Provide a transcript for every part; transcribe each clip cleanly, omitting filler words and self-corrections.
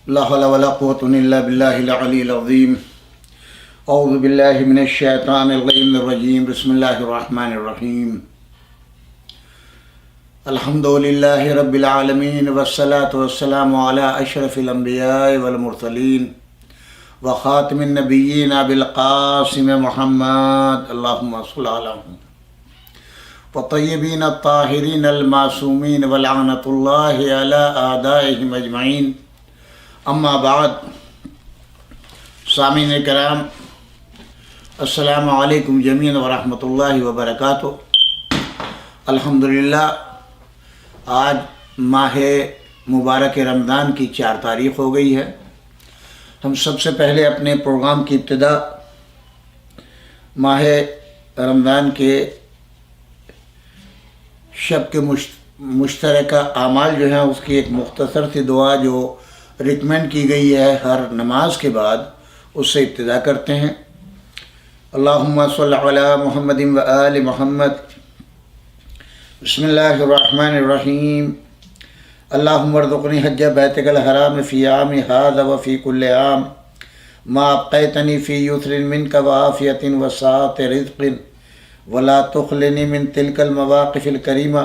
لا حول ولا قوة إلا بالله العلي العظيم أعوذ بالله من الشيطان الرجيم بسم الله الرحمن الرحيم الحمد لله رب العالمين والصلاة والسلام على أشرف الأنبياء والمرسلين وخاتم النبيين بالقاسم محمد اللهم صل على محمد والطيبين الطاهرين المعصومين ولعنة الله على أعدائهم أجمعين اما بعد سامعین کرام السلام علیکم جمیعاً ورحمۃ اللہ وبرکاتہ۔ الحمدللہ آج ماہ مبارک رمضان کی 4 تاریخ ہو گئی ہے۔ ہم سب سے پہلے اپنے پروگرام کی ابتدا ماہ رمضان کے شب کے مشترکہ اعمال جو ہیں اس کی ایک مختصر سی دعا جو ریکمینڈ کی گئی ہے ہر نماز کے بعد، اس سے ابتدا کرتے ہیں۔ اللہم صل علی محمد و آل محمد۔ بسم اللہ الرحمن الرحیم۔ اللہم ارزقنی حج بیتک الحرام فی عام ھذا و فی کل عام ما ابقیتنی فی یسر منک و عافیۃ و سعۃ رزق ولا تخلنی من تلک المواقف الکریمہ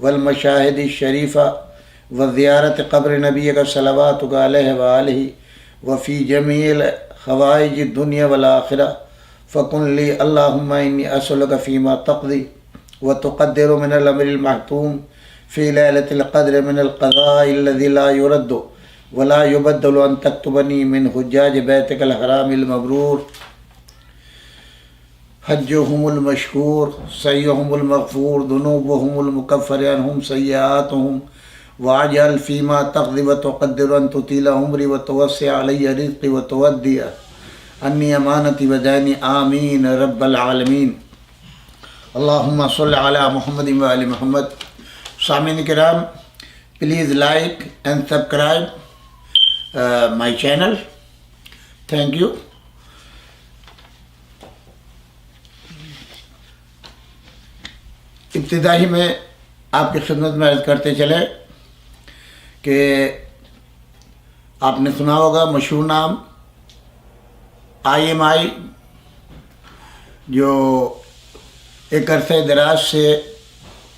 والمشاہد الشریفہ وزیارت قبر نبیک صلواتک علیہ وآلہ وفی جمیع حوائج الدنیا والآخرہ فکن لی اللہم انی اسألک فیما تقضی وتقدر من الامر المحتوم فی لیلۃ القدر من القضاء الذی لا يرد ولا يبدل ان تکتبنی من حجاج بیتک الحرام المبرور حجهم المشکور سعیهم المغفور ذنوبهم المکفر عنهم سیئاتهم واجعل فیما تقضی وتقدر ان تطیل عمری وتوسع علی رزقی وتودی انی امانتی ودینی آمین رب العالمین۔ اللہم صل علی محمد و آل محمد۔ سامعین کرام، please like and subscribe my channel, thank you. ابتدائی میں آپ کی خدمت میں عرض کرتے چلے کہ آپ نے سنا ہوگا مشہور نام IMI، جو ایک عرصہ دراز سے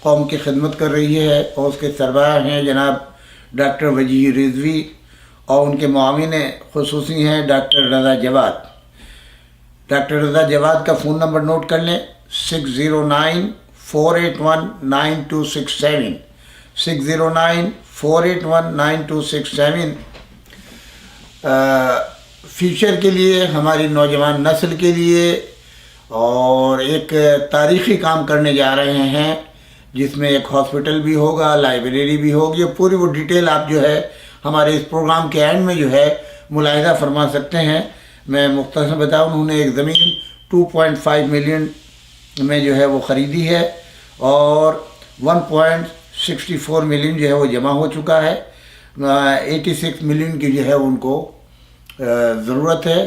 قوم کی خدمت کر رہی ہے، اور اس کے سربراہ ہیں جناب ڈاکٹر وجیح رضوی، اور ان کے معاون خصوصی ہیں ڈاکٹر رضا جواد۔ ڈاکٹر رضا جواد کا فون نمبر نوٹ کر لیں، 609-481-9267 609-481-9267۔ فیوچر کے لیے، ہماری نوجوان نسل کے لیے، اور ایک تاریخی کام کرنے جا رہے ہیں جس میں ایک ہاسپٹل بھی ہوگا، لائبریری بھی ہوگی، اور پوری وہ ڈیٹیل آپ جو ہے ہمارے اس پروگرام کے اینڈ میں جو ہے ملاحظہ فرما سکتے ہیں۔ میں مختصر بتاؤں، انہوں نے ایک زمین 2.5 ملین میں جو ہے وہ خریدی ہے، اور 1.64 ملین جو ہے وہ جمع ہو چکا ہے۔ 86 ملین کی جو ہے ان کو ضرورت ہے۔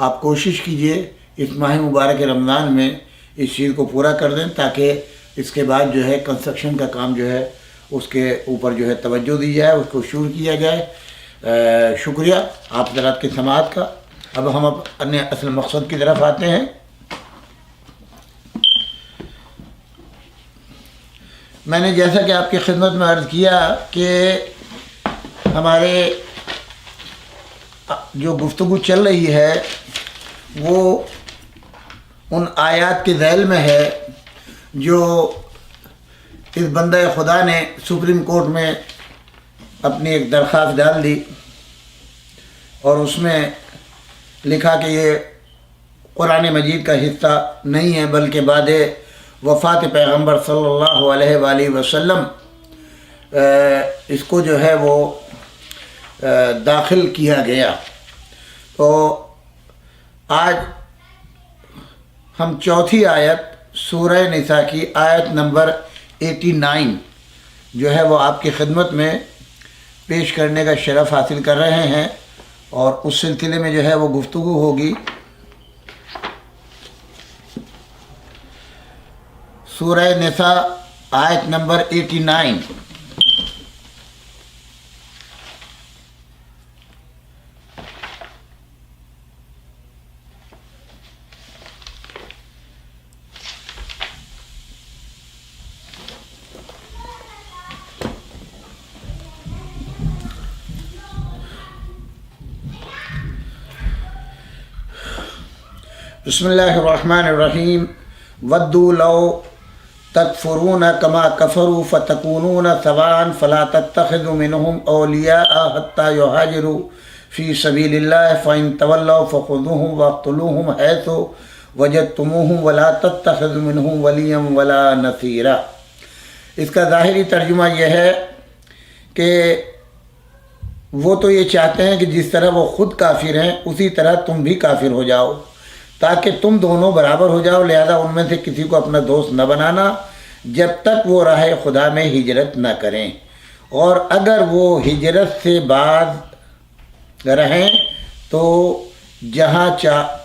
آپ کوشش کیجئے اس ماہ مبارک رمضان میں اس چیز کو پورا کر دیں، تاکہ اس کے بعد جو ہے کنسٹرکشن کا کام جو ہے اس کے اوپر جو ہے توجہ دی جائے، اس کو شروع کیا جائے۔ شکریہ آپ حضرات کی سماعت کا۔ اب ہم اپنے اصل مقصد کی طرف آتے ہیں۔ میں نے جیسا کہ آپ کی خدمت میں عرض کیا کہ ہمارے جو گفتگو چل رہی ہے وہ ان آیات کے ذیل میں ہے جو اس بندہ خدا نے سپریم کورٹ میں اپنی ایک درخواست ڈال دی، اور اس میں لکھا کہ یہ قرآن مجید کا حصہ نہیں ہے، بلکہ بعد وفات پیغمبر صلی اللہ علیہ وآلہ وسلم اس کو جو ہے وہ داخل کیا گیا۔ تو آج ہم چوتھی آیت سورہ نساء کی آیت نمبر 89 جو ہے وہ آپ کی خدمت میں پیش کرنے کا شرف حاصل کر رہے ہیں، اور اس سلسلے میں جو ہے وہ گفتگو ہوگی۔ سورہ نساء آیت نمبر 89۔ بسم اللہ الرحمن الرحیم ودوا لو تکفرون کما کفروا فتکونون سواء فلا تتخذوا منهم اولیاء حتى یہاجروا فی سبیل اللہ فإن تولوا فخذوهم واقتلوهم حیث وجدتموهم ولا تتخذوا منهم ولیا ولا نصیرا۔ اس کا ظاہری ترجمہ یہ ہے کہ وہ تو یہ چاہتے ہیں کہ جس طرح وہ خود کافر ہیں اسی طرح تم بھی کافر ہو جاؤ تاکہ تم دونوں برابر ہو جاؤ، لہذا ان میں سے کسی کو اپنا دوست نہ بنانا جب تک وہ راہ خدا میں ہجرت نہ کریں، اور اگر وہ ہجرت سے بعد رہیں تو جہاں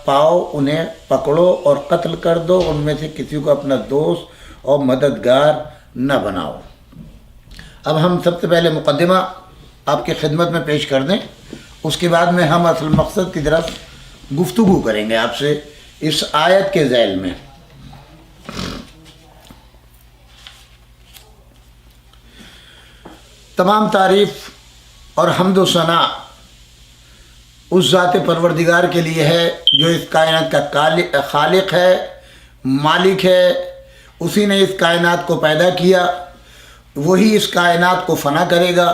پاؤ انہیں پکڑو اور قتل کر دو، ان میں سے کسی کو اپنا دوست اور مددگار نہ بناؤ۔ اب ہم سب سے پہلے مقدمہ آپ کی خدمت میں پیش کر دیں، اس کے بعد میں ہم اصل مقصد کی طرف گفتگو کریں گے آپ سے اس آیت کے ذیل میں۔ تمام تعریف اور حمد و ثنا اس ذات پروردگار کے لیے ہے جو اس کائنات کا خالق ہے، مالک ہے، اسی نے اس کائنات کو پیدا کیا، وہی اس کائنات کو فنا کرے گا۔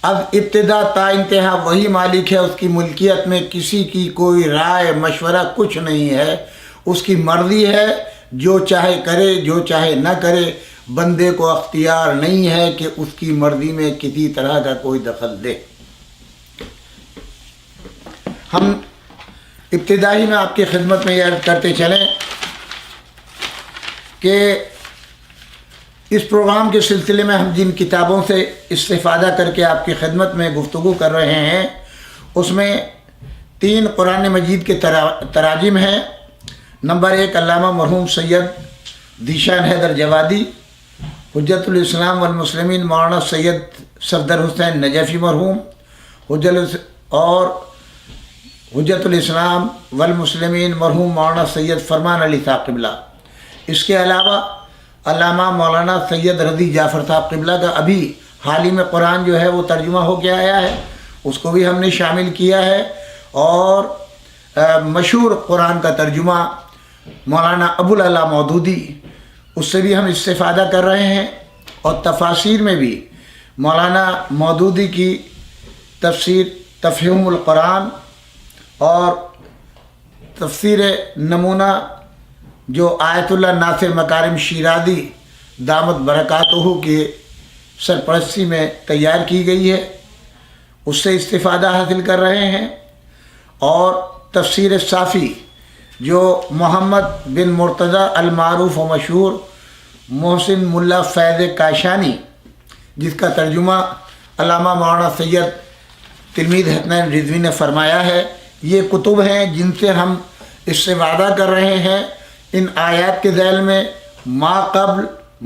اب ابتدا تا انتہا وہی مالک ہے، اس کی ملکیت میں کسی کی کوئی رائے مشورہ کچھ نہیں ہے، اس کی مرضی ہے، جو چاہے کرے جو چاہے نہ کرے، بندے کو اختیار نہیں ہے کہ اس کی مرضی میں کسی طرح کا کوئی دخل دے۔ ہم ابتدائی میں آپ کی خدمت میں یہ عرض کرتے چلیں کہ اس پروگرام کے سلسلے میں ہم جن کتابوں سے استفادہ کر کے آپ کی خدمت میں گفتگو کر رہے ہیں اس میں 3 قرآن مجید کے تراجم ہیں۔ نمبر 1 علامہ مرحوم سید ذیشان حیدر جوادی، حجت الاسلام والمسلمین مولانا سید صفدر حسین نجفی مرحوم، اور حجت الاسلام والمسلمین مرحوم مولانا سید فرمان علی صاحب قبلہ۔ اس کے علاوہ علامہ مولانا سید رضی جعفر صاحب قبلہ کا ابھی حال ہی میں قرآن جو ہے وہ ترجمہ ہو کے آیا ہے، اس کو بھی ہم نے شامل کیا ہے، اور مشہور قرآن کا ترجمہ مولانا ابوالعلا مودودی، اس سے بھی ہم استفادہ کر رہے ہیں، اور تفاسیر میں بھی مولانا مودودی کی تفسیر تفہیم القرآن اور تفسیر نمونہ جو آیت اللہ ناصر مکارم شیرازی دامت برکاتہ کے سرپرستی میں تیار کی گئی ہے، اس سے استفادہ حاصل کر رہے ہیں، اور تفسیر صافی جو محمد بن مرتضیٰ المعروف و مشہور محسن ملا فیض کاشانی، جس کا ترجمہ علامہ مولانا سید تلمید حسنین رضوی نے فرمایا ہے، یہ کتب ہیں جن سے ہم استفادہ کر رہے ہیں ان آیات کے ذیل میں ما قبل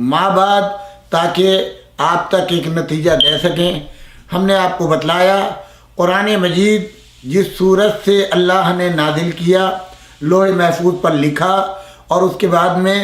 ما بعد، تاکہ آپ تک ایک نتیجہ دے سکیں۔ ہم نے آپ کو بتلایا قرآن مجید جس صورت سے اللہ نے نازل کیا، لوح محفوظ پر لکھا، اور اس کے بعد میں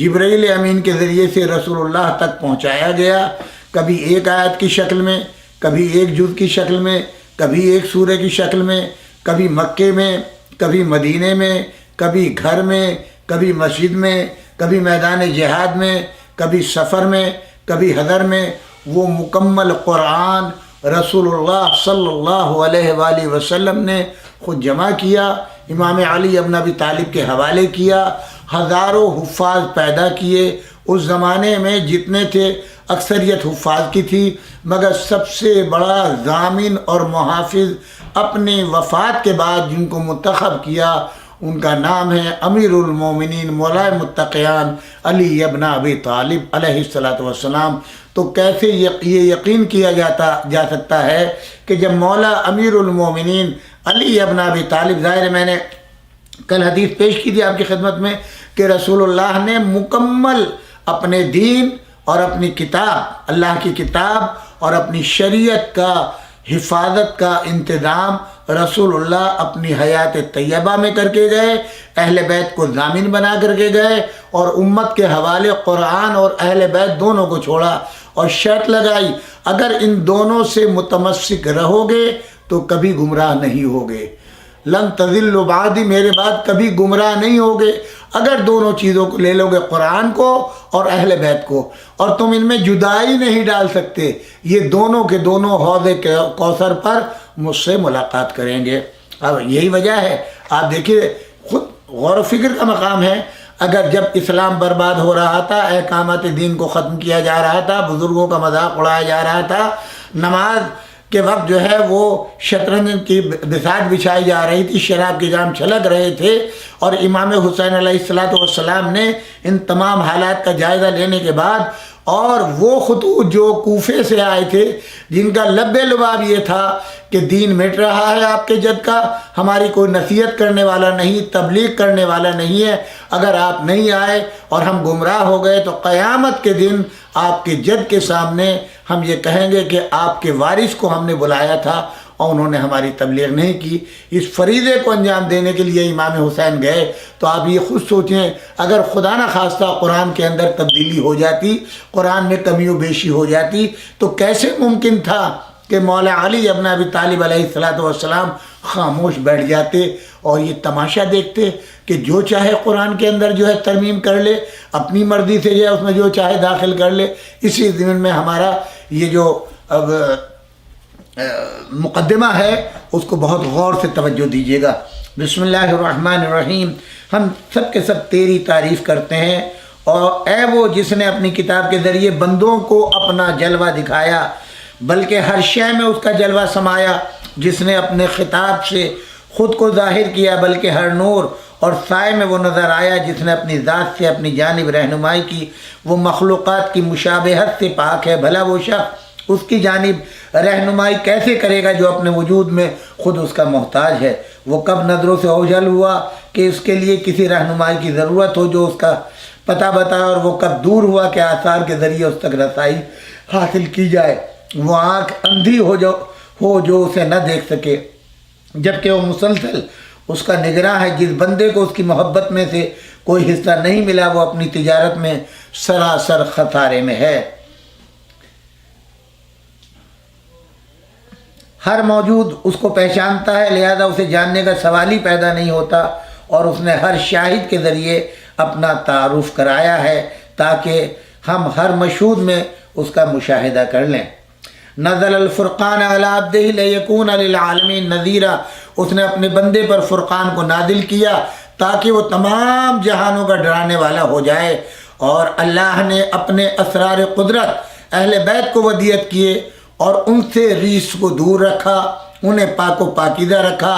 جبرائیل امین کے ذریعے سے رسول اللہ تک پہنچایا گیا، کبھی ایک آیت کی شکل میں، کبھی ایک جز کی شکل میں، کبھی ایک سورہ کی شکل میں، کبھی مکے میں، کبھی مدینے میں، کبھی گھر میں، کبھی مسجد میں، کبھی میدان جہاد میں، کبھی سفر میں، کبھی حضر میں، وہ مکمل قرآن رسول اللہ صلی اللہ علیہ وآلہ وسلم نے خود جمع کیا، امام علی ابن ابی طالب کے حوالے کیا، ہزاروں حفاظ پیدا کیے۔ اس زمانے میں جتنے تھے اکثریت حفاظ کی تھی، مگر سب سے بڑا ضامن اور محافظ اپنی وفات کے بعد جن کو منتخب کیا ان کا نام ہے امیر المومنین مولا متقیان علی ابن ابی طالب علیہ السلام۔ تو کیسے یہ یقین کیا جا سکتا ہے کہ جب مولا امیر المومنین علی ابن ابی طالب، ظاہر میں نے کل حدیث پیش کی تھی آپ کی خدمت میں کہ رسول اللہ نے مکمل اپنے دین اور اپنی کتاب، اللہ کی کتاب اور اپنی شریعت کا حفاظت کا انتظام رسول اللہ اپنی حیات طیبہ میں کر کے گئے، اہل بیت کو ضامن بنا کر کے گئے، اور امت کے حوالے قرآن اور اہل بیت دونوں کو چھوڑا، اور شرط لگائی اگر ان دونوں سے متمسک رہو گے تو کبھی گمراہ نہیں ہوگے۔ لن تضلوا بعدی، میرے بعد کبھی گمراہ نہیں ہوگے اگر دونوں چیزوں کو لے لو گے، قرآن کو اور اہل بیت کو، اور تم ان میں جدائی نہیں ڈال سکتے، یہ دونوں کے دونوں حوض کوثر پر مجھ سے ملاقات کریں گے۔ اب یہی وجہ ہے، آپ دیکھیے خود غور و فکر کا مقام ہے، اگر جب اسلام برباد ہو رہا تھا، احکامات دین کو ختم کیا جا رہا تھا، بزرگوں کا مذاق اڑایا جا رہا تھا، نماز کے وقت جو ہے وہ شطرنج کی بساط بچھائی جا رہی تھی، شراب کے جام چھلک رہے تھے، اور امام حسین علیہ السلام نے ان تمام حالات کا جائزہ لینے کے بعد، اور وہ خطوط جو کوفے سے آئے تھے جن کا لب لباب یہ تھا کہ دین مٹ رہا ہے آپ کے جد کا، ہماری کوئی نصیحت کرنے والا نہیں، تبلیغ کرنے والا نہیں ہے، اگر آپ نہیں آئے اور ہم گمراہ ہو گئے تو قیامت کے دن آپ کے جد کے سامنے ہم یہ کہیں گے کہ آپ کے وارث کو ہم نے بلایا تھا اور انہوں نے ہماری تبلیغ نہیں کی۔ اس فریضے کو انجام دینے کے لیے امام حسین گئے، تو آپ یہ خود سوچیں اگر خدا نہ خواستہ قرآن کے اندر تبدیلی ہو جاتی، قرآن میں کمی و بیشی ہو جاتی، تو کیسے ممکن تھا کہ مولا علی ابن ابی طالب علیہ السلام خاموش بیٹھ جاتے اور یہ تماشا دیکھتے کہ جو چاہے قرآن کے اندر جو ہے ترمیم کر لے، اپنی مرضی سے جو ہے اس میں جو چاہے داخل کر لے۔ اسی ضمن میں ہمارا یہ جو اب مقدمہ ہے اس کو بہت غور سے توجہ دیجیے گا۔ بسم اللہ الرحمن الرحیم، ہم سب کے سب تیری تعریف کرتے ہیں، اور اے وہ جس نے اپنی کتاب کے ذریعے بندوں کو اپنا جلوہ دکھایا، بلکہ ہر شے میں اس کا جلوہ سمایا، جس نے اپنے خطاب سے خود کو ظاہر کیا، بلکہ ہر نور اور سائے میں وہ نظر آیا، جس نے اپنی ذات سے اپنی جانب رہنمائی کی، وہ مخلوقات کی مشابہت سے پاک ہے، بھلا وہ شخص اس کی جانب رہنمائی کیسے کرے گا جو اپنے وجود میں خود اس کا محتاج ہے؟ وہ کب نظروں سے اوجھل ہوا کہ اس کے لیے کسی رہنمائی کی ضرورت ہو جو اس کا پتہ بتائے، اور وہ کب دور ہوا کہ آثار کے ذریعے اس تک رسائی حاصل کی جائے؟ وہ آنکھ اندھی ہو جو اسے نہ دیکھ سکے، جبکہ وہ مسلسل اس کا نگراں ہے۔ جس بندے کو اس کی محبت میں سے کوئی حصہ نہیں ملا، وہ اپنی تجارت میں سراسر خسارے میں ہے۔ ہر موجود اس کو پہچانتا ہے، لہذا اسے جاننے کا سوال ہی پیدا نہیں ہوتا، اور اس نے ہر شاہد کے ذریعے اپنا تعارف کرایا ہے تاکہ ہم ہر مشہود میں اس کا مشاہدہ کر لیں۔ نزل الفرقان علی عبدہ لیکون للعالمین نذیرا، اس نے اپنے بندے پر فرقان کو نازل کیا تاکہ وہ تمام جہانوں کا ڈرانے والا ہو جائے، اور اللہ نے اپنے اسرار قدرت اہل بیت کو ودیعت کیے اور ان سے ریس کو دور رکھا، انہیں پاک و پاکیزہ رکھا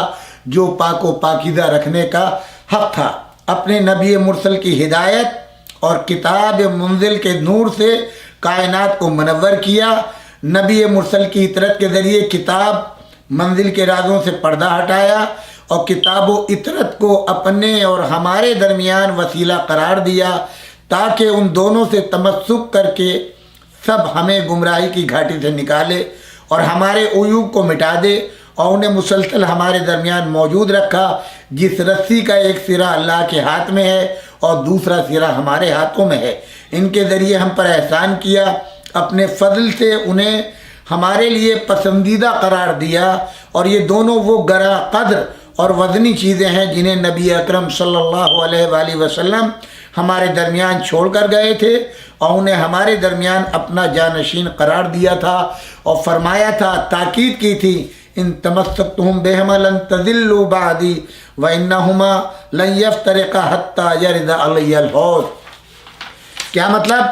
جو پاک و پاکیزہ رکھنے کا حق تھا۔ اپنے نبی مرسل کی ہدایت اور کتاب منزل کے نور سے کائنات کو منور کیا۔ نبی مرسل کی اطرت کے ذریعے کتاب منزل کے رازوں سے پردہ ہٹایا، اور کتاب و اطرت کو اپنے اور ہمارے درمیان وسیلہ قرار دیا تاکہ ان دونوں سے تمسک کر کے سب ہمیں گمراہی کی گھاٹی سے نکالے اور ہمارے عیوب کو مٹا دے، اور انہیں مسلسل ہمارے درمیان موجود رکھا، جس رسی کا ایک سرا اللہ کے ہاتھ میں ہے اور دوسرا سرا ہمارے ہاتھوں میں ہے۔ ان کے ذریعے ہم پر احسان کیا، اپنے فضل سے انہیں ہمارے لیے پسندیدہ قرار دیا، اور یہ دونوں وہ گراں قدر اور وزنی چیزیں ہیں جنہیں نبی اکرم صلی اللہ علیہ وآلہ وسلم ہمارے درمیان چھوڑ کر گئے تھے، اور انہیں ہمارے درمیان اپنا جانشین قرار دیا تھا، اور فرمایا تھا، تاکید کی تھی، ان تمسکتم بہما لن تضلوا بعدی وانہما لن یفترقا حتی یرد علی الحوض۔ کیا مطلب؟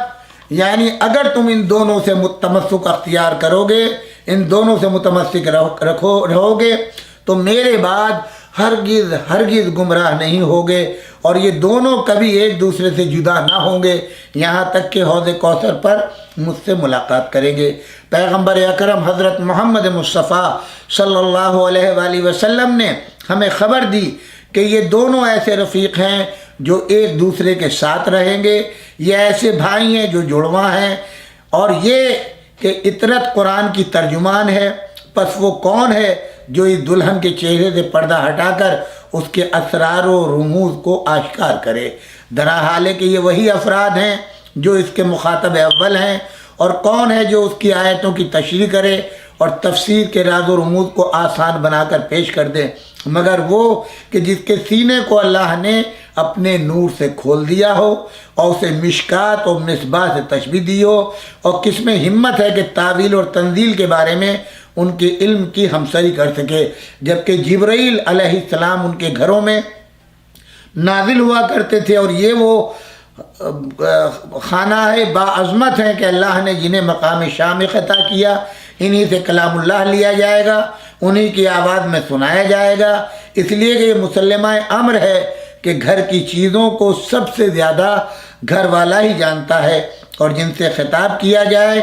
یعنی اگر تم ان دونوں سے تمسک اختیار کرو گے، ان دونوں سے متمسک رہو گے، تو میرے بعد ہرگز گمراہ نہیں ہوگے، اور یہ دونوں کبھی ایک دوسرے سے جدا نہ ہوں گے یہاں تک کہ حوض کوثر پر مجھ سے ملاقات کریں گے۔ پیغمبر اکرم حضرت محمد مصطفیٰ صلی اللہ علیہ وآلہ وسلم نے ہمیں خبر دی کہ یہ دونوں ایسے رفیق ہیں جو ایک دوسرے کے ساتھ رہیں گے، یہ ایسے بھائی ہیں جو جڑواں ہیں، اور یہ کہ اطرت قرآن کی ترجمان ہے، پس وہ کون ہے جو اس دلہن کے چہرے سے پردہ ہٹا کر اس کے اسرار و رموز کو آشکار کرے؟ درا حال ہے کہ یہ وہی افراد ہیں جو اس کے مخاطب اول ہیں، اور کون ہے جو اس کی آیتوں کی تشریح کرے اور تفسیر کے راز و رموز کو آسان بنا کر پیش کر دے، مگر وہ کہ جس کے سینے کو اللہ نے اپنے نور سے کھول دیا ہو اور اسے مشکات اور مصباح سے تشبیہ دی ہو، اور کس میں ہمت ہے کہ تعویل اور تنزیل کے بارے میں ان کے علم کی ہمسری کر سکے، جبکہ جبرائیل علیہ السلام ان کے گھروں میں نازل ہوا کرتے تھے، اور یہ وہ خانہ باعظمت ہیں کہ اللہ نے جنہیں مقام شامخ عطا کیا، انہی سے کلام اللہ لیا جائے گا، انہی کی آواز میں سنایا جائے گا، اس لیے کہ یہ مسلمہ امر ہے کہ گھر کی چیزوں کو سب سے زیادہ گھر والا ہی جانتا ہے، اور جن سے خطاب کیا جائے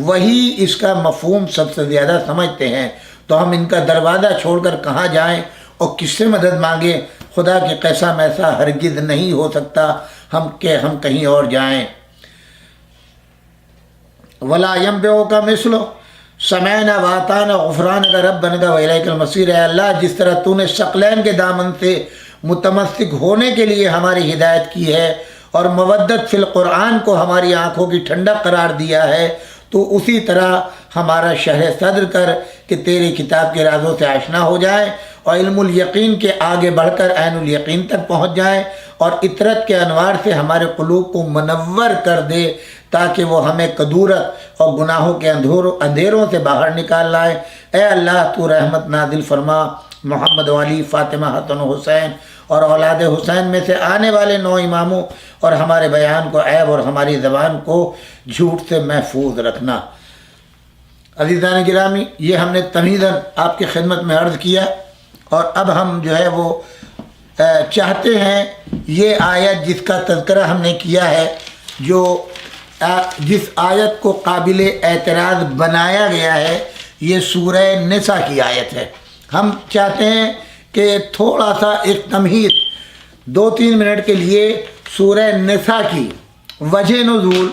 وہی اس کا مفہوم سب سے زیادہ سمجھتے ہیں، تو ہم ان کا دروازہ چھوڑ کر کہاں جائیں اور کس سے مدد مانگیں؟ خدا کی قسم ایسا ہرگز نہیں ہو سکتا ہم کہیں اور جائیں۔ ولا ينبئك مثل سمعنا واطعنا غفرانك ربنا وإليك المصير۔ اے اللہ، جس طرح تو نے ثقلین کے دامن سے متمسک ہونے کے لیے ہماری ہدایت کی ہے اور مودت فی القرآن کو ہماری آنکھوں کی ٹھنڈک قرار دیا ہے، تو اسی طرح ہمارا شرح صدر کر کہ تیری کتاب کے رازوں سے آشنا ہو جائیں اور علم الیقین کے آگے بڑھ کر عین الیقین تک پہنچ جائیں، اور اطرت کے انوار سے ہمارے قلوب کو منور کر دے تاکہ وہ ہمیں کدورت اور گناہوں کے اندھیروں سے باہر نکال لائے۔ اے اللہ، تو رحمت نازل فرما محمد و علی، فاطمہ، حسن و حسین اور اولاد حسین میں سے آنے والے 9 اماموں، اور ہمارے بیان کو عیب اور ہماری زبان کو جھوٹ سے محفوظ رکھنا۔ عزیزان گرامی، یہ ہم نے تمہیداً آپ کی خدمت میں عرض کیا، اور اب ہم جو ہے وہ چاہتے ہیں یہ آیت جس کا تذکرہ ہم نے کیا ہے، جس آیت کو قابل اعتراض بنایا گیا ہے، یہ سورہ نساء کی آیت ہے۔ ہم چاہتے ہیں کہ تھوڑا سا ایک تمہید 2-3 منٹ کے لیے سورہ نساء کی وجہ نزول،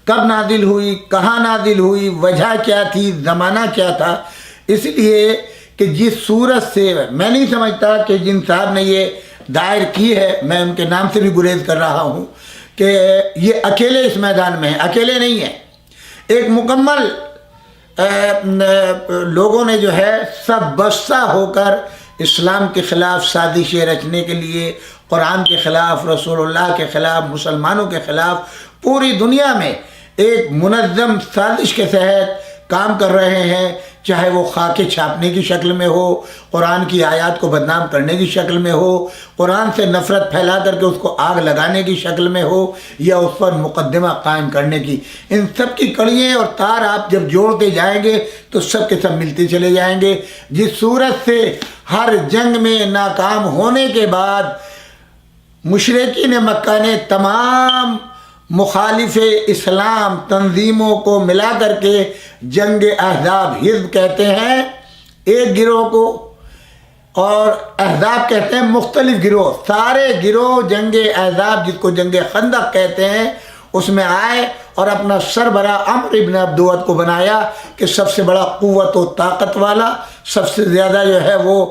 کب نازل ہوئی، کہاں نازل ہوئی، وجہ کیا تھی، زمانہ کیا تھا، اس لیے کہ جس صورت سے میں نہیں سمجھتا کہ جن صاحب نے یہ دائر کی ہے، میں ان کے نام سے بھی گریز کر رہا ہوں کہ یہ اکیلے اس میدان میں ہیں، اکیلے نہیں ہیں، ایک مکمل لوگوں نے جو ہے سب بستہ ہو کر اسلام کے خلاف سازشیں رچنے کے لیے، قرآن کے خلاف، رسول اللہ کے خلاف، مسلمانوں کے خلاف پوری دنیا میں ایک منظم سازش کے تحت کام کر رہے ہیں، چاہے وہ خاکے چھاپنے کی شکل میں ہو، قرآن کی آیات کو بدنام کرنے کی شکل میں ہو، قرآن سے نفرت پھیلا کر کے اس کو آگ لگانے کی شکل میں ہو، یا اس پر مقدمہ قائم کرنے کی۔ ان سب کی کڑیاں اور تار آپ جب جوڑتے جائیں گے تو سب کے سب ملتے چلے جائیں گے۔ جس صورت سے ہر جنگ میں ناکام ہونے کے بعد مشرکین مکہ نے تمام مخالف اسلام تنظیموں کو ملا کر کے جنگ احزاب، حزب کہتے ہیں ایک گروہ کو، اور احزاب کہتے ہیں مختلف گروہ، سارے گروہ جنگ احزاب جس کو جنگ خندق کہتے ہیں اس میں آئے اور اپنا سربراہ عمرو ابن عبد ود کو بنایا کہ سب سے بڑا قوت و طاقت والا، سب سے زیادہ جو ہے وہ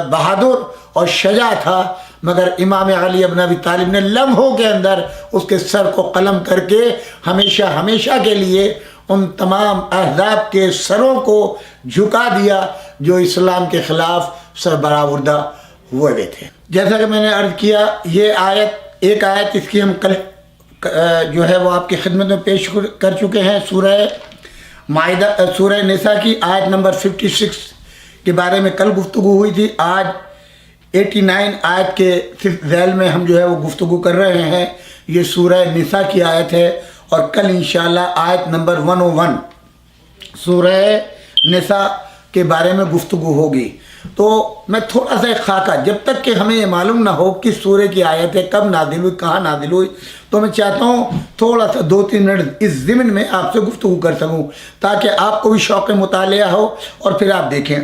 بہادر اور شجاع تھا، مگر امام علی ابن ابی طالب نے لمحوں کے اندر اس کے سر کو قلم کر کے ہمیشہ ہمیشہ کے لیے ان تمام احزاب کے سروں کو جھکا دیا جو اسلام کے خلاف سربراہوردہ ہوئے تھے۔ جیسا کہ میں نے عرض کیا، یہ آیت، ایک آیت اس کی ہم کل جو ہے وہ آپ کی خدمت میں پیش کر چکے ہیں، سورہ نساء کی آیت نمبر 56 کے بارے میں کل گفتگو ہوئی تھی۔ آج 89 آیت کے ذیل میں ہم جو ہے وہ گفتگو کر رہے ہیں۔ یہ سورہ نساء کی آیت ہے، اور کل انشاءاللہ آیت نمبر 101 سورہ نساء کے بارے میں گفتگو ہوگی۔ تو میں تھوڑا سا ایک خاکہ، جب تک کہ ہمیں یہ معلوم نہ ہو کس سورہ کی آیت ہے، کب نازل ہوئی، کہاں نازل ہوئی، تو میں چاہتا ہوں تھوڑا سا 2-3 منٹ اس ضمن میں آپ سے گفتگو کر سکوں تاکہ آپ کو بھی شوق مطالعہ ہو، اور پھر آپ دیکھیں۔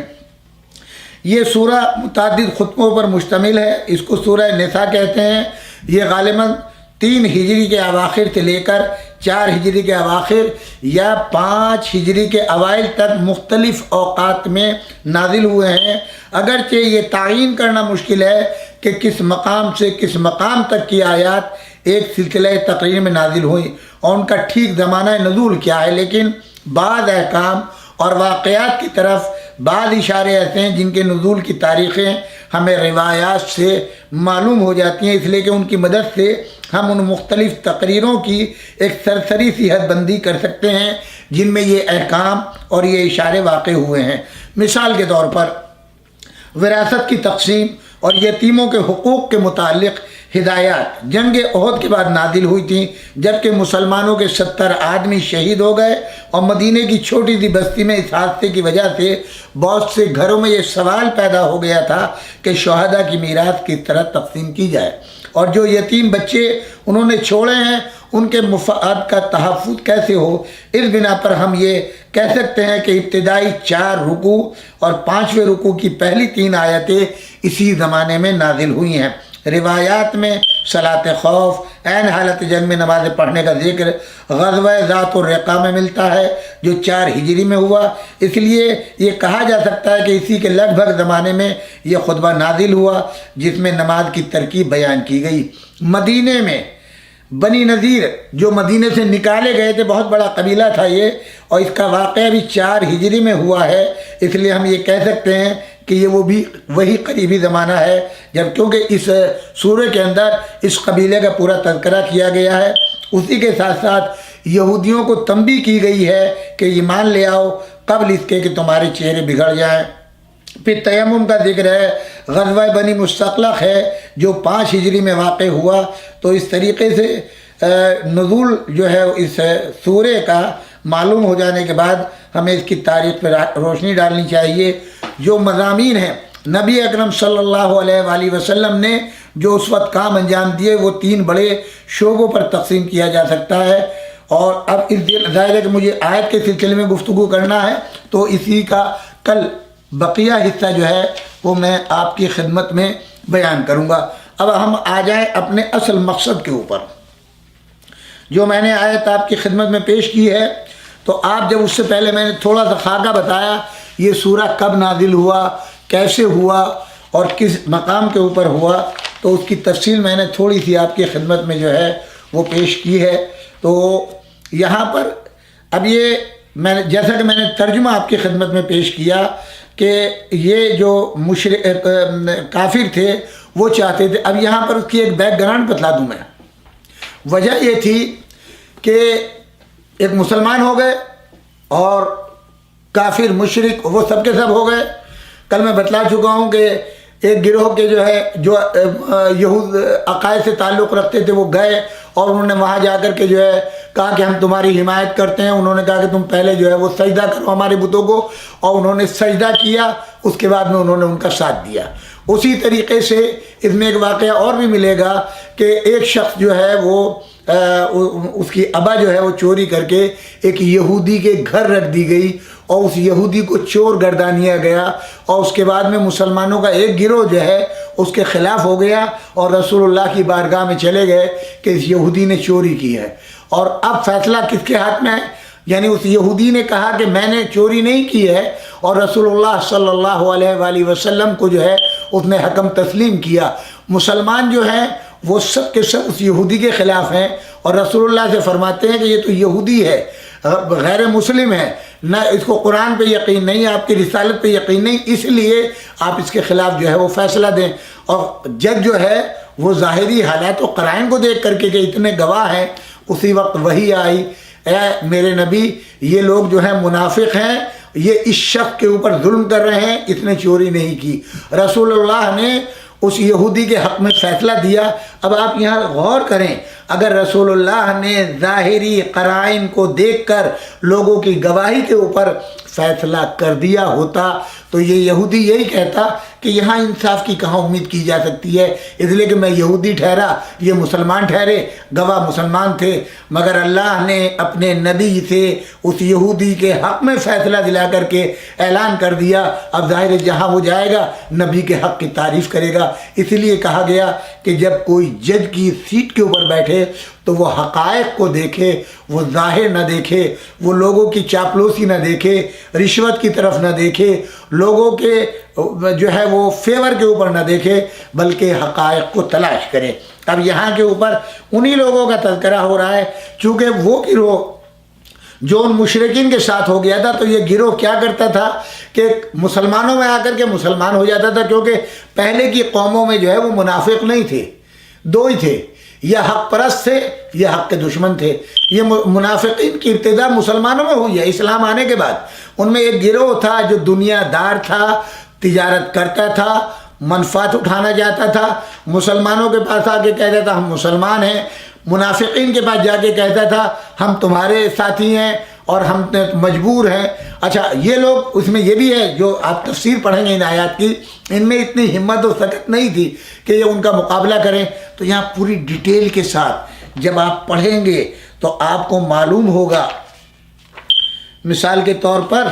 یہ سورہ متعدد خطبوں پر مشتمل ہے، اس کو سورہ نساء کہتے ہیں۔ یہ غالباً 3 ہجری کے اواخر سے لے کر 4 ہجری کے اواخر یا 5 ہجری کے اوائل تک مختلف اوقات میں نازل ہوئے ہیں، اگرچہ یہ تعین کرنا مشکل ہے کہ کس مقام سے کس مقام تک کی آیات ایک سلسلہ تقریر میں نازل ہوئی اور ان کا ٹھیک زمانہ نزول کیا ہے، لیکن بعض احکام اور واقعات کی طرف بعض اشارے ایسے ہیں جن کے نزول کی تاریخیں ہمیں روایات سے معلوم ہو جاتی ہیں، اس لیے کہ ان کی مدد سے ہم ان مختلف تقریروں کی ایک سرسری سی حد بندی کر سکتے ہیں جن میں یہ احکام اور یہ اشارے واقع ہوئے ہیں۔ مثال کے طور پر وراثت کی تقسیم اور یتیموں کے حقوق کے متعلق ہدایات جنگ احد کے بعد نازل ہوئی تھیں، جبکہ مسلمانوں کے 70 آدمی شہید ہو گئے اور مدینے کی چھوٹی سی بستی میں اس حادثے کی وجہ سے بہت سے گھروں میں یہ سوال پیدا ہو گیا تھا کہ شہداء کی میراث کس طرح تقسیم کی جائے، اور جو یتیم بچے انہوں نے چھوڑے ہیں ان کے مفاد کا تحفظ کیسے ہو۔ اس بنا پر ہم یہ کہہ سکتے ہیں کہ ابتدائی 4 رکوع اور 5ویں رکوع کی پہلی 3 آیتیں اسی زمانے میں نازل ہوئی ہیں۔ روایات میں صلاۃ خوف، عین حالت جنگ میں نماز پڑھنے کا ذکر غزوہ ذات الرقاع میں ملتا ہے جو 4 ہجری میں ہوا، اس لیے یہ کہا جا سکتا ہے کہ اسی کے لگ بھگ زمانے میں یہ خطبہ نازل ہوا جس میں نماز کی ترکیب بیان کی گئی۔ مدینے میں بنی نذیر جو مدینے سے نکالے گئے تھے، بہت بڑا قبیلہ تھا یہ، اور اس کا واقعہ بھی 4 ہجری میں ہوا ہے، اس لیے ہم یہ کہہ سکتے ہیں کہ یہ وہ بھی وہی قریبی زمانہ ہے جب، کیونکہ اس سورہ کے اندر اس قبیلے کا پورا تذکرہ کیا گیا ہے۔ اسی کے ساتھ ساتھ یہودیوں کو تنبیہ کی گئی ہے کہ ایمان لے آؤ قبل اس کے کہ تمہارے چہرے بگڑ جائیں۔ پھر تیمم کا ذکر ہے، غزوہ بنی مستقلق ہے جو 5 ہجری میں واقع ہوا۔ تو اس طریقے سے نزول جو ہے اس سورہ کا معلوم ہو جانے کے بعد ہمیں اس کی تاریخ پہ روشنی ڈالنی چاہیے۔ جو مضامین ہیں نبی اکرم صلی اللہ علیہ وآلہ وسلم نے جو اس وقت کام انجام دیے وہ 3 بڑے شعبوں پر تقسیم کیا جا سکتا ہے، اور اب اس دن ظاہر ہے کہ مجھے آیت کے سلسلے میں گفتگو کرنا ہے، تو اسی کا کل بقیہ حصہ جو ہے وہ میں آپ کی خدمت میں بیان کروں گا۔ اب ہم آ جائیں اپنے اصل مقصد کے اوپر۔ جو میں نے آیت آپ کی خدمت میں پیش کی ہے، تو آپ جب اس سے پہلے میں نے تھوڑا سا خاکہ بتایا یہ سورہ کب نازل ہوا، کیسے ہوا اور کس مقام کے اوپر ہوا، تو اس کی تفصیل میں نے تھوڑی سی آپ کی خدمت میں جو ہے وہ پیش کی ہے۔ تو یہاں پر اب یہ جیسا کہ میں نے ترجمہ آپ کی خدمت میں پیش کیا کہ یہ جو کافر تھے وہ چاہتے تھے، اب یہاں پر اس کی ایک بیک گراؤنڈ بتلا دوں میں۔ وجہ یہ تھی کہ ایک مسلمان ہو گئے اور کافر مشرک وہ سب کے سب ہو گئے۔ کل میں بتلا چکا ہوں کہ ایک گروہ کے جو ہے جو یہود عقائد سے تعلق رکھتے تھے وہ گئے اور انہوں نے وہاں جا کر کے جو ہے کہا کہ ہم تمہاری حمایت کرتے ہیں۔ انہوں نے کہا کہ تم پہلے جو ہے وہ سجدہ کرو ہمارے بتوں کو، اور انہوں نے سجدہ کیا، اس کے بعد میں انہوں نے ان کا ساتھ دیا۔ اسی طریقے سے اس میں ایک واقعہ اور بھی ملے گا کہ ایک شخص جو ہے وہ اس کی ابا جو ہے وہ چوری کر کے ایک یہودی کے گھر رکھ دی گئی اور اس یہودی کو چور گردانیا گیا، اور اس کے بعد میں مسلمانوں کا ایک گروہ جو ہے اس کے خلاف ہو گیا اور رسول اللہ کی بارگاہ میں چلے گئے کہ اس یہودی نے چوری کی ہے، اور اب فیصلہ کس کے ہاتھ میں ہے؟ یعنی اس یہودی نے کہا کہ میں نے چوری نہیں کی ہے، اور رسول اللہ صلی اللہ علیہ وآلہ وسلم کو جو ہے اس نے حکم تسلیم کیا۔ مسلمان جو ہیں وہ سب کے سب اس یہودی کے خلاف ہیں، اور رسول اللہ سے فرماتے ہیں کہ یہ تو یہودی ہے، غیر مسلم ہے، نہ اس کو قرآن پہ یقین نہیں، آپ کی رسالت پہ یقین نہیں، اس لیے آپ اس کے خلاف جو ہے وہ فیصلہ دیں۔ اور جج جو ہے وہ ظاہری حالات و قرائن کو دیکھ کر کے کہ اتنے گواہ ہیں، اسی وقت وحی آئی، اے میرے نبی یہ لوگ جو ہیں منافق ہیں، یہ اس شخص کے اوپر ظلم کر رہے ہیں، اس نے چوری نہیں کی۔ رسول اللہ نے اس یہودی کے حق میں فیصلہ دیا۔ اب آپ یہاں غور کریں، اگر رسول اللہ نے ظاہری قرائن کو دیکھ کر لوگوں کی گواہی کے اوپر فیصلہ کر دیا ہوتا تو یہ یہودی یہی کہتا کہ یہاں انصاف کی کہاں امید کی جا سکتی ہے، اس لیے کہ میں یہودی ٹھہرا، یہ مسلمان ٹھہرے، گواہ مسلمان تھے، مگر اللہ نے اپنے نبی سے اس یہودی کے حق میں فیصلہ دلا کر کے اعلان کر دیا۔ اب ظاہر جہاں وہ جائے گا نبی کے حق کی تعریف کرے گا۔ اسی لیے کہا گیا کہ جب کوئی جج کی سیٹ کے اوپر بیٹھے تو وہ حقائق کو دیکھے، وہ ظاہر نہ دیکھے، وہ لوگوں کی چاپلوسی نہ دیکھے، رشوت کی طرف نہ دیکھے، لوگوں کے جو ہے وہ فیور کے اوپر نہ دیکھے، بلکہ حقائق کو تلاش کرے۔ اب یہاں کے اوپر انہی لوگوں کا تذکرہ ہو رہا ہے، چونکہ وہ گروہ جو ان مشرکین کے ساتھ ہو گیا تھا، تو یہ گروہ کیا کرتا تھا کہ مسلمانوں میں آ کر کے مسلمان ہو جاتا تھا، کیونکہ پہلے کی قوموں میں جو ہے وہ منافق نہیں تھے، دو ہی تھے، یا حق پرست تھے یا حق کے دشمن تھے۔ یہ منافقین کی ابتدا مسلمانوں میں ہوئی ہے اسلام آنے کے بعد۔ ان میں ایک گروہ تھا جو دنیا دار تھا، تجارت کرتا تھا، منفعت اٹھانا چاہتا تھا، مسلمانوں کے پاس آ کے کہتا تھا ہم مسلمان ہیں، منافقین کے پاس جا کے کہتا تھا ہم تمہارے ساتھی ہیں اور ہم مجبور ہیں۔ اچھا، یہ لوگ، اس میں یہ بھی ہے جو آپ تفسیر پڑھیں گے ان آیات کی، ان میں اتنی ہمت و طاقت نہیں تھی کہ یہ ان کا مقابلہ کریں۔ تو یہاں پوری ڈیٹیل کے ساتھ جب آپ پڑھیں گے تو آپ کو معلوم ہوگا۔ مثال کے طور پر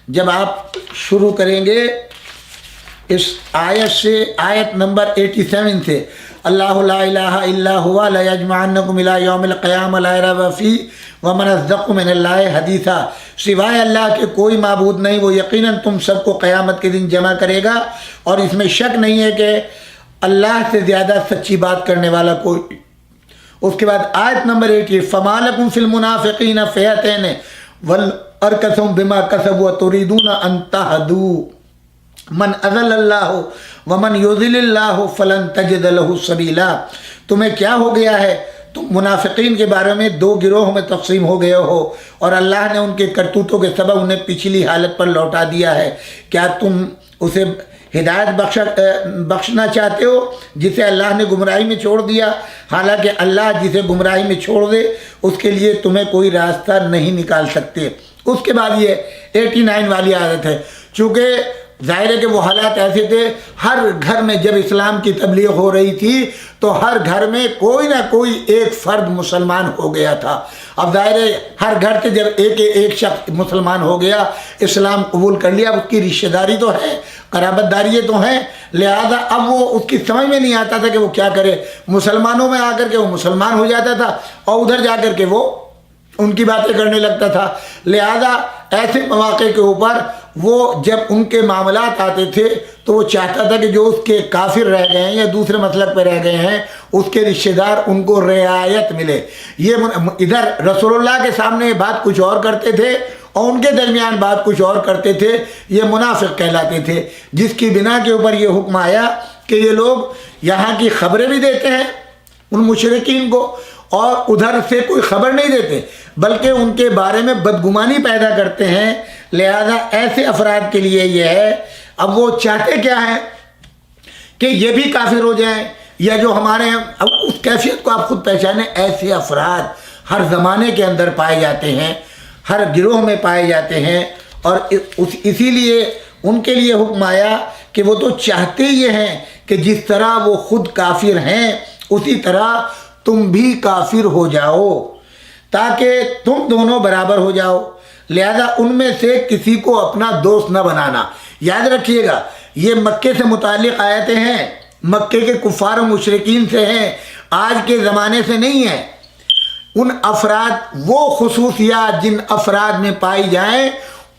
جب آپ شروع کریں گے اس آیت سے، آیت نمبر 87 سے، اللہ لا الہ الا ہوا لیجمعنکم الی یوم القیامہ لا ریب فیہ ومن اصدق من اللہ حدیثا، سوائے اللہ کے کوئی معبود نہیں، وہ یقیناً تم سب کو قیامت کے دن جمع کرے گا، اور اس میں شک نہیں ہے کہ اللہ سے زیادہ سچی بات کرنے والا کوئی۔ اس کے بعد آیت نمبر 80، فما لکم فی المنافقین فئتین والارکسہم بما کسبوا تریدون ان تہدوا من اضل اللہ ومن یضلل اللہ فلن تجد لہ سبیلا۔ تمہیں کیا ہو گیا ہے؟ تم منافقین کے بارے میں دو گروہوں میں تقسیم ہو گئے ہو، اور اللہ نے ان کے کرتوتوں کے سبب انہیں پچھلی حالت پر لوٹا دیا ہے۔ کیا تم اسے ہدایت بخشنا چاہتے ہو جسے اللہ نے گمراہی میں چھوڑ دیا؟ حالانکہ اللہ جسے گمراہی میں چھوڑ دے اس کے لیے تمہیں کوئی راستہ نہیں نکال سکتے۔ اس کے بعد یہ 89 والی عادت ہے، چونکہ ظاہر ہے کہ وہ حالات ایسے تھے، ہر گھر میں جب اسلام کی تبلیغ ہو رہی تھی تو ہر گھر میں کوئی نہ کوئی ایک فرد مسلمان ہو گیا تھا۔ اب ظاہر ہے ہر گھر سے جب ایک شخص مسلمان ہو گیا، اسلام قبول کر لیا، اب اس کی رشتہ داری تو ہے، قرابت داریاں تو ہیں، لہذا اب وہ اس کی سمجھ میں نہیں آتا تھا کہ وہ کیا کرے۔ مسلمانوں میں آ کر کے وہ مسلمان ہو جاتا تھا اور ادھر جا کر کے وہ ان کی باتیں کرنے لگتا تھا۔ لہذا ایسے مواقع کے اوپر وہ جب ان کے معاملات آتے تھے تو وہ چاہتا تھا کہ جو اس کے کافر رہ گئے ہیں یا دوسرے مسلک پہ رہ گئے ہیں اس کے رشتہ دار ان کو رعایت ملے۔ یہ ادھر رسول اللہ کے سامنے بات کچھ اور کرتے تھے اور ان کے درمیان بات کچھ اور کرتے تھے، یہ منافق کہلاتے تھے، جس کی بنا کے اوپر یہ حکم آیا کہ یہ لوگ یہاں کی خبریں بھی دیتے ہیں ان مشرکین کو اور ادھر سے کوئی خبر نہیں دیتے، بلکہ ان کے بارے میں بدگمانی پیدا کرتے ہیں۔ لہذا ایسے افراد کے لیے یہ ہے، اب وہ چاہتے کیا ہیں کہ یہ بھی کافر ہو جائیں، یا جو ہمارے اب اس کیفیت کو آپ خود پہچانیں۔ ایسے افراد ہر زمانے کے اندر پائے جاتے ہیں، ہر گروہ میں پائے جاتے ہیں، اور اسی لیے ان کے لیے حکم آیا کہ وہ تو چاہتے یہ ہیں کہ جس طرح وہ خود کافر ہیں اسی طرح تم بھی کافر ہو جاؤ، تاکہ تم دونوں برابر ہو جاؤ۔ لہذا ان میں سے کسی کو اپنا دوست نہ بنانا۔ یاد رکھیے گا یہ مکے سے متعلق آیتیں ہیں، مکے کے کفار و مشرکین سے ہیں، آج کے زمانے سے نہیں ہیں۔ ان افراد، وہ خصوصیات جن افراد میں پائی جائیں،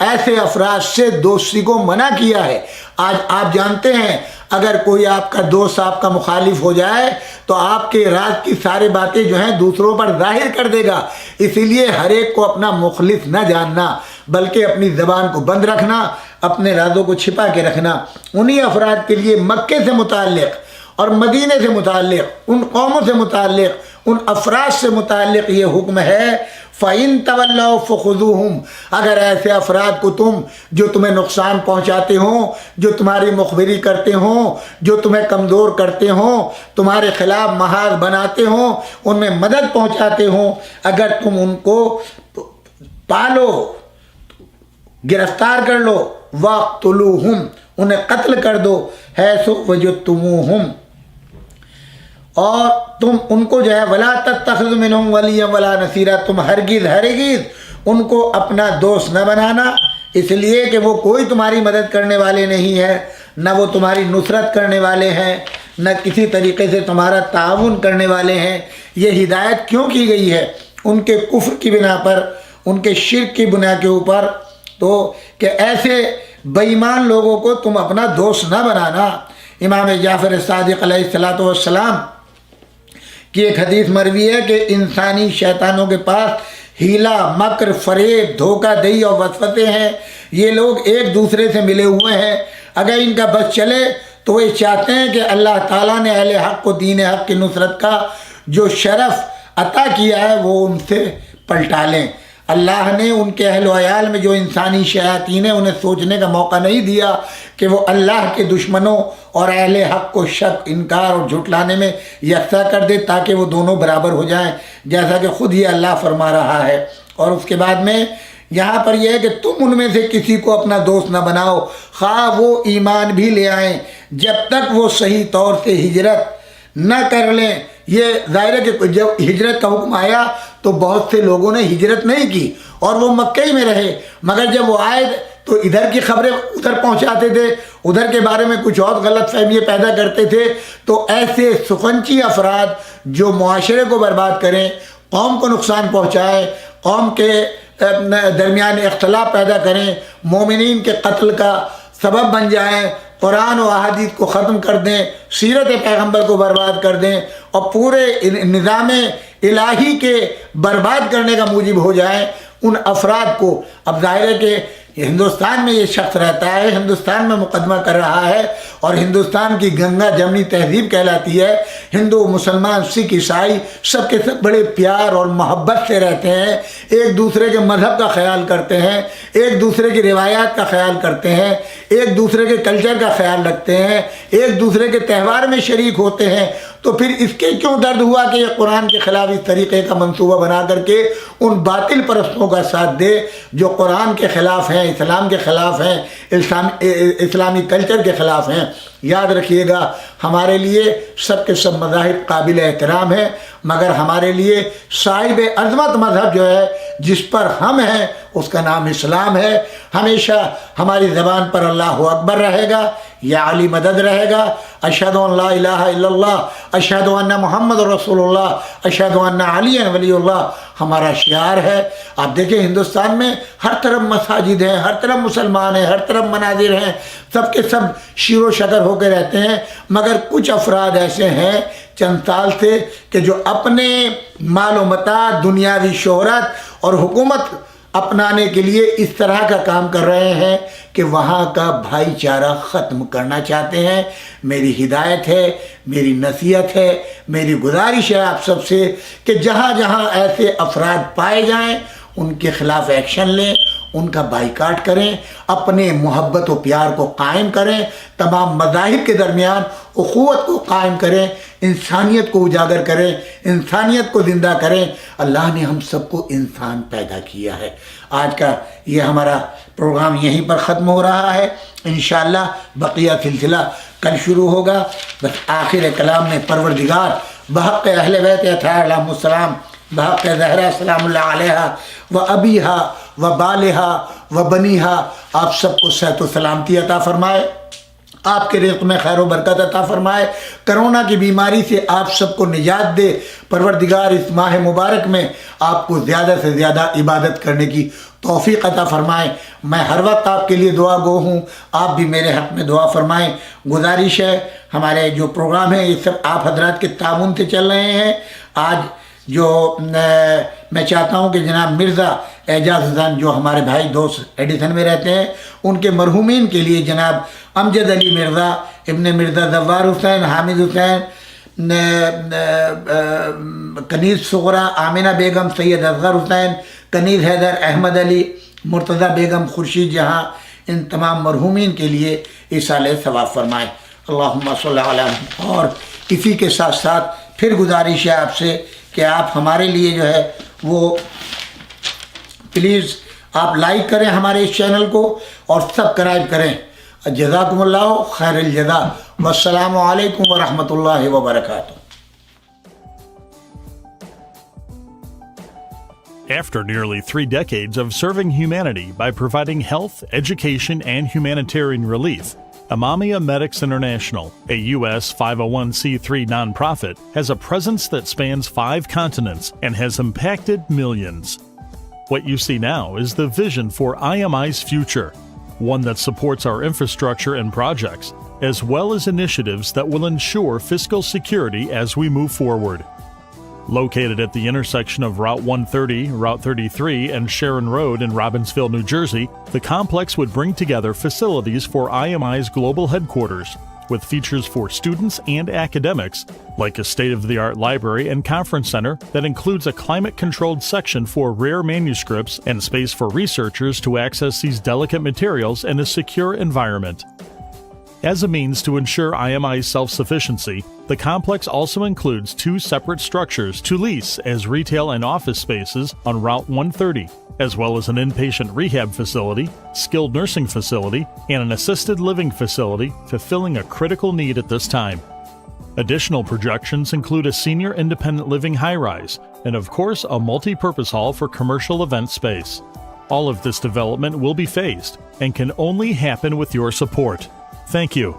ایسے افراد سے دوستی کو منع کیا ہے۔ آج آپ جانتے ہیں اگر کوئی آپ کا دوست آپ کا مخالف ہو جائے تو آپ کے راز کی ساری باتیں جو ہیں دوسروں پر ظاہر کر دے گا۔ اسی لیے ہر ایک کو اپنا مخلص نہ جاننا، بلکہ اپنی زبان کو بند رکھنا، اپنے رازوں کو چھپا کے رکھنا۔ انہی افراد کے لیے مکے سے متعلق اور مدینے سے متعلق، ان قوموں سے متعلق، ان افراد سے متعلق یہ حکم ہے، فَإِن تَوَلَّوْا فَخُذُوهُمْ، اگر ایسے افراد کو تم جو تمہیں نقصان پہنچاتے ہوں، جو تمہاری مخبری کرتے ہوں، جو تمہیں کمزور کرتے ہوں، تمہارے خلاف محاذ بناتے ہوں، ان میں مدد پہنچاتے ہوں، اگر تم ان کو پالو، گرفتار کر لو، وَاقْتُلُوهُمْ، انہیں قتل کر دو، حَيْثُ وَجَدتُّمُوهُمْ، اور تم ان کو جو ہے ولا تتخذوا منهم ولیا ولا نصیرا، تم ہرگز ان کو اپنا دوست نہ بنانا، اس لیے کہ وہ کوئی تمہاری مدد کرنے والے نہیں ہے، نہ وہ تمہاری نصرت کرنے والے ہیں، نہ کسی طریقے سے تمہارا تعاون کرنے والے ہیں۔ یہ ہدایت کیوں کی گئی ہے؟ ان کے کفر کی بنا پر، ان کے شرک کی بنا کے اوپر، تو کہ ایسے بے ایمان لوگوں کو تم اپنا دوست نہ بنانا۔ امام جعفر صادق علیہ السلام کی ایک حدیث مروی ہے کہ انسانی شیطانوں کے پاس ہیلا مکر فریب دھوکہ دہی اور وسوسے ہیں، یہ لوگ ایک دوسرے سے ملے ہوئے ہیں۔ اگر ان کا بس چلے تو وہ چاہتے ہیں کہ اللہ تعالیٰ نے اہل حق کو دین حق کی نصرت کا جو شرف عطا کیا ہے وہ ان سے پلٹا لیں۔ اللہ نے ان کے اہل و عیال میں جو انسانی شیاطین ہیں انہیں سوچنے کا موقع نہیں دیا کہ وہ اللہ کے دشمنوں اور اہل حق کو شک، انکار اور جھٹلانے میں یکساں کر دے تاکہ وہ دونوں برابر ہو جائیں، جیسا کہ خود یہ اللہ فرما رہا ہے۔ اور اس کے بعد میں یہاں پر یہ ہے کہ تم ان میں سے کسی کو اپنا دوست نہ بناؤ، خواہ وہ ایمان بھی لے آئیں، جب تک وہ صحیح طور سے ہجرت نہ کر لیں۔ یہ ظاہر ہے کہ جب ہجرت کا حکم آیا تو بہت سے لوگوں نے ہجرت نہیں کی اور وہ مکہ ہی میں رہے، مگر جب وہ آئے تو ادھر کی خبریں ادھر پہنچاتے تھے، ادھر کے بارے میں کچھ اور غلط فہمیاں پیدا کرتے تھے۔ تو ایسے سخنچی افراد جو معاشرے کو برباد کریں، قوم کو نقصان پہنچائیں، قوم کے درمیان اختلاف پیدا کریں، مومنین کے قتل کا سبب بن جائیں، قرآن و احادیث کو ختم کر دیں، سیرت پیغمبر کو برباد کر دیں اور پورے نظام الہی کے برباد کرنے کا موجب ہو جائیں، ان افراد کو اب ظاہر ہے کہ ہندوستان میں یہ شخص رہتا ہے، ہندوستان میں مقدمہ کر رہا ہے اور ہندوستان کی گنگا جمنی تہذیب کہلاتی ہے۔ ہندو مسلمان سکھ عیسائی سب کے سب بڑے پیار اور محبت سے رہتے ہیں، ایک دوسرے کے مذہب کا خیال کرتے ہیں، ایک دوسرے کی روایات کا خیال کرتے ہیں، ایک دوسرے کے کلچر کا خیال رکھتے ہیں، ایک دوسرے کے تہوار میں شریک ہوتے ہیں۔ تو پھر اس کے کیوں درد ہوا کہ یہ قرآن کے خلاف اس طریقے کا منصوبہ بنا کر کے ان باطل پرستوں کا ساتھ دے جو قرآن کے خلاف ہیں، اسلام کے خلاف ہیں، اسلامی کلچر کے خلاف ہیں۔ یاد رکھیے گا ہمارے لیے سب کے سب مذاہب قابل احترام ہیں، مگر ہمارے لیے صاحب عظمت مذہب جو ہے جس پر ہم ہیں اس کا نام اسلام ہے۔ ہمیشہ ہماری زبان پر اللہ اکبر رہے گا، یا علی مدد رہے گا، اشہد ان لا الہ الا اللہ، اشہد ان محمد رسول اللہ، اشہد ان علی ولی اللہ ہمارا شعار ہے۔ آپ دیکھیں ہندوستان میں ہر طرف مساجد ہیں، ہر طرف مسلمان ہیں، ہر طرف مناظر ہیں، سب کے سب شیر و شکر ہو کے رہتے ہیں، مگر کچھ افراد ایسے ہیں چند سال سے کہ جو اپنے مال و متاع، دنیاوی شہرت اور حکومت اپنانے کے لیے اس طرح کا کام کر رہے ہیں کہ وہاں کا بھائی چارہ ختم کرنا چاہتے ہیں۔ میری ہدایت ہے، میری نصیحت ہے، میری گزارش ہے آپ سب سے کہ جہاں جہاں ایسے افراد پائے جائیں ان کے خلاف ایکشن لیں، ان کا بائیکاٹ کریں، اپنے محبت و پیار کو قائم کریں، تمام مذاہب کے درمیان اخوت کو قائم کریں، انسانیت کو اجاگر کریں، انسانیت کو زندہ کریں۔ اللہ نے ہم سب کو انسان پیدا کیا ہے۔ آج کا یہ ہمارا پروگرام یہیں پر ختم ہو رہا ہے، انشاءاللہ بقیہ سلسلہ کل شروع ہوگا۔ بس آخر کلام میں پروردگار بحق اہل بیت اطہار علیہم السلام، بحق زہرا سلام اللہ علیہا و ابیہا و بالہا و بنیہا آپ سب کو صحت و سلامتی عطا فرمائے، آپ کے رزق میں خیر و برکت عطا فرمائے، کرونا کی بیماری سے آپ سب کو نجات دے۔ پروردگار اس ماہ مبارک میں آپ کو زیادہ سے زیادہ عبادت کرنے کی توفیق عطا فرمائے۔ میں ہر وقت آپ کے لیے دعا گو ہوں، آپ بھی میرے حق میں دعا فرمائیں۔ گزارش ہے ہمارے جو پروگرام ہیں یہ سب آپ حضرات کے تعاون سے چل رہے ہیں۔ آج جو میں چاہتا ہوں کہ جناب مرزا اعجاز حسین جو ہمارے بھائی دوست ایڈیسن میں رہتے ہیں ان کے مرحومین کے لیے جناب امجد علی مرزا، ابن مرزا زوار حسین، حامد حسین، کنیز صغرا آمینہ بیگم، سید اصغر حسین، کنیز حیدر، احمد علی، مرتضیٰ بیگم، خورشید جہاں، ان تمام مرحومین کے لیے ایصال ثواب فرمائیں۔ اللہم صلی علی محمد۔ اور اسی کے ساتھ ساتھ پھر گزارش ہے آپ سے کہ آپ ہمارے لیے جو ہے وہ پلیز آپ لائک کریں ہمارے اس چینل کو اور سبسکرائب کریں۔ جزاکم اللہ خیر الجزا، والسلام علیکم ورحمۃ اللہ وبرکاتہ۔ After nearly 3 decades of serving humanity by providing health, education, and humanitarian relief, Amamiya Medics International, a U.S. 501c3 nonprofit, has a presence that spans 5 continents and has impacted millions. What you see now is the vision for IMI's future, one that supports our infrastructure and projects, as well as initiatives that will ensure fiscal security as we move forward. Located at the intersection of Route 130, Route 33, and Sharon Road in Robbinsville, New Jersey, the complex would bring together facilities for IMI's global headquarters, with features for students and academics, like a state-of-the-art library and conference center that includes a climate-controlled section for rare manuscripts and space for researchers to access these delicate materials in a secure environment. As a means to ensure IMI's self-sufficiency, the complex also includes 2 separate structures to lease as retail and office spaces on Route 130, as well as an inpatient rehab facility, skilled nursing facility, and an assisted living facility, fulfilling a critical need at this time. Additional projections include a senior independent living high-rise, and of course a multi-purpose hall for commercial event space. All of this development will be phased and can only happen with your support. Thank you.